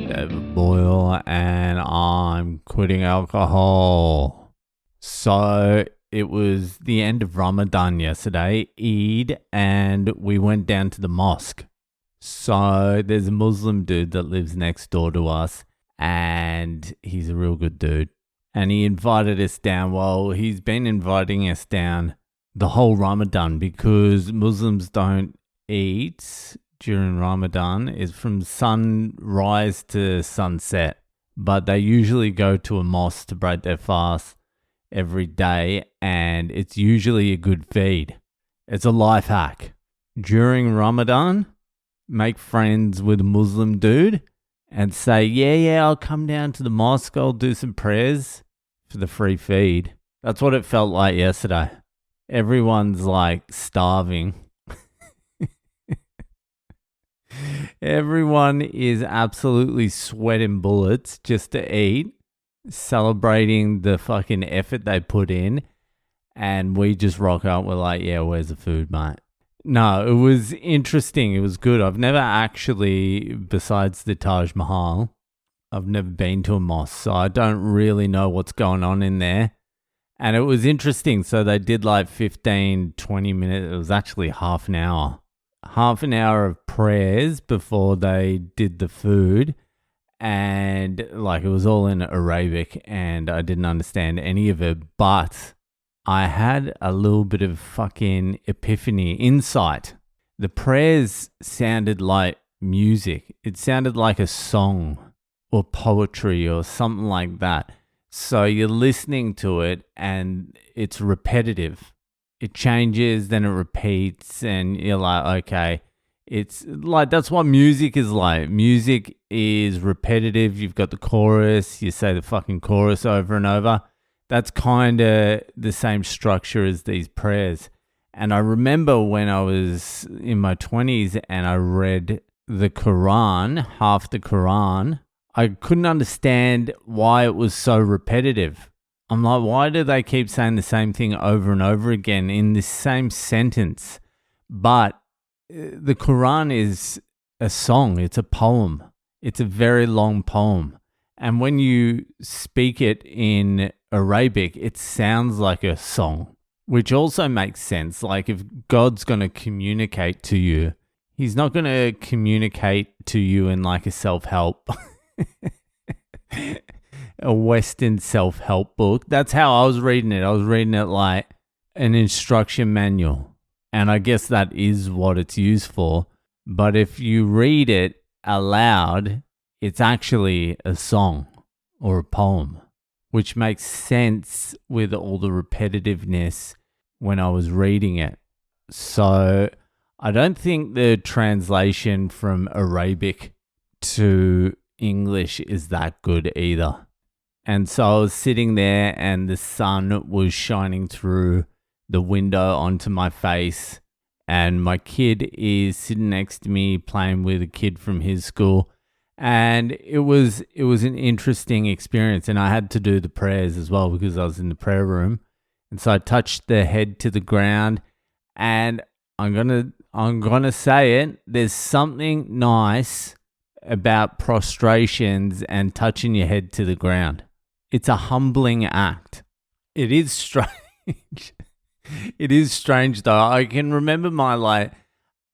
David Boyle, and I'm quitting alcohol. So it was the end of Ramadan yesterday, Eid, and we went down to the mosque. So there's a Muslim dude that lives next door to us, and he's a real good dude. And he invited us down. Well, he's been inviting us down the whole Ramadan because Muslims don't eat during Ramadan. Is from sunrise to sunset. But they usually go to a mosque to break their fast every day, and it's usually a good feed. It's a life hack. During Ramadan, make friends with a Muslim dude and say, yeah, I'll come down to the mosque, I'll do some prayers for the free feed. That's what it felt like yesterday. Everyone's like starving. Everyone is absolutely sweating bullets just to eat, celebrating the fucking effort they put in. And we just rock up. We're like, yeah, where's the food, mate? No, it was interesting. It was good. I've never actually, besides the Taj Mahal, I've never been to a mosque. So I don't really know what's going on in there. And it was interesting. So they did like 15, 20 minutes. It was actually half an hour. Half an hour of prayers before they did the food. And like it was all in Arabic and I didn't understand any of it. But I had a little bit of fucking epiphany, insight. The prayers sounded like music. It sounded like a song or poetry or something like that. So you're listening to it and it's repetitive. It changes, then it repeats, and you're like, okay. It's like, that's what music is like. Music is repetitive. You've got the chorus. You say the fucking chorus over and over. That's kind of the same structure as these prayers. And I remember when I was in my 20s and I read the Quran, half the Quran, I couldn't understand why it was so repetitive. I'm like, why do they keep saying the same thing over and over again in this same sentence? But the Quran is a song. It's a poem. It's a very long poem. And when you speak it in Arabic, it sounds like a song, which also makes sense. Like if God's going to communicate to you, he's not going to communicate to you in like a self-help, a Western self-help book. That's how I was reading it. I was reading it like an instruction manual. And I guess that is what it's used for. But if you read it aloud, it's actually a song or a poem, which makes sense with all the repetitiveness when I was reading it. So I don't think the translation from Arabic to English is that good either. And so I was sitting there and the sun was shining through the window onto my face, and my kid is sitting next to me playing with a kid from his school. And it was an interesting experience, and I had to do the prayers as well because I was in the prayer room. And so I touched the head to the ground, and I'm gonna say it. There's something nice about prostrations and touching your head to the ground. It's a humbling act. It is strange. It is strange though. I can remember my like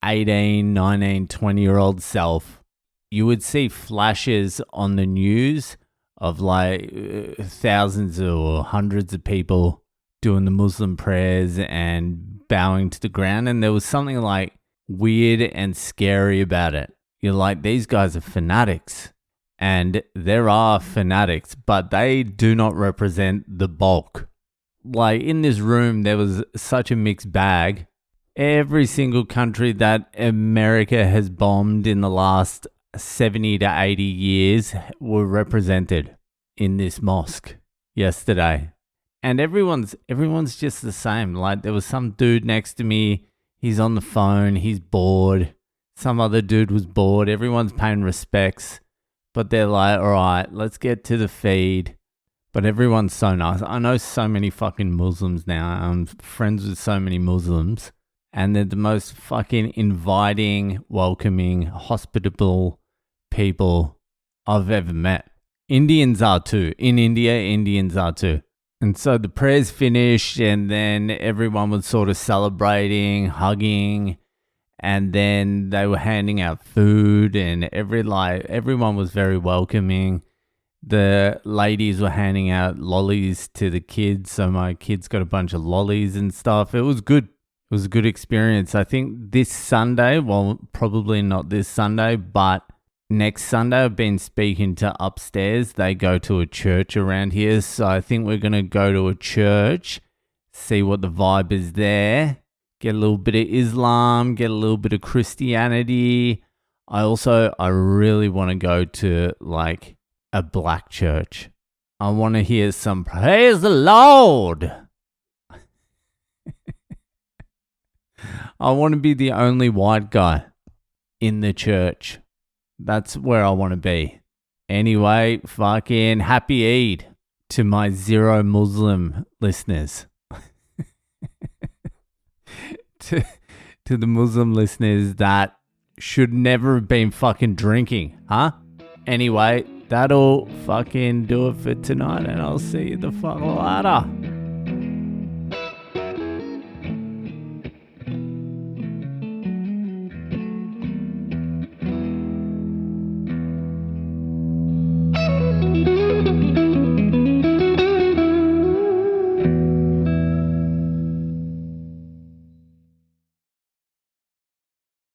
18, 19, 20-year-old self. You would see flashes on the news of like thousands or hundreds of people doing the Muslim prayers and bowing to the ground. And there was something like weird and scary about it. You're like, these guys are fanatics. And there are fanatics, but they do not represent the bulk. Like in this room, there was such a mixed bag. Every single country that America has bombed in the last 70 to 80 years were represented in this mosque yesterday. And everyone's just the same. Like there was some dude next to me. He's on the phone. He's bored. Some other dude was bored. Everyone's paying respects. But they're like, all right, let's get to the feed. But everyone's so nice. I know so many fucking Muslims now. I'm friends with so many Muslims. And they're the most fucking inviting, welcoming, hospitable people I've ever met. Indians are too. In India, Indians are too. And so the prayers finished, and then everyone was sort of celebrating, hugging, and then they were handing out food, and everyone was very welcoming. The ladies were handing out lollies to the kids, so my kids got a bunch of lollies and stuff. It was good. It was a good experience. I think this Sunday, well, probably not this Sunday, but next Sunday, I've been speaking to Upstairs. They go to a church around here, so I think we're going to go to a church, see what the vibe is there, get a little bit of Islam, get a little bit of Christianity. I really want to go to like a black church. I want to hear some praise the Lord. I want to be the only white guy in the church. That's where I want to be. Anyway, fucking happy Eid to my 0 Muslim listeners. to the Muslim listeners that should never have been fucking drinking, huh? Anyway, that'll fucking do it for tonight, and I'll see you the fuck later.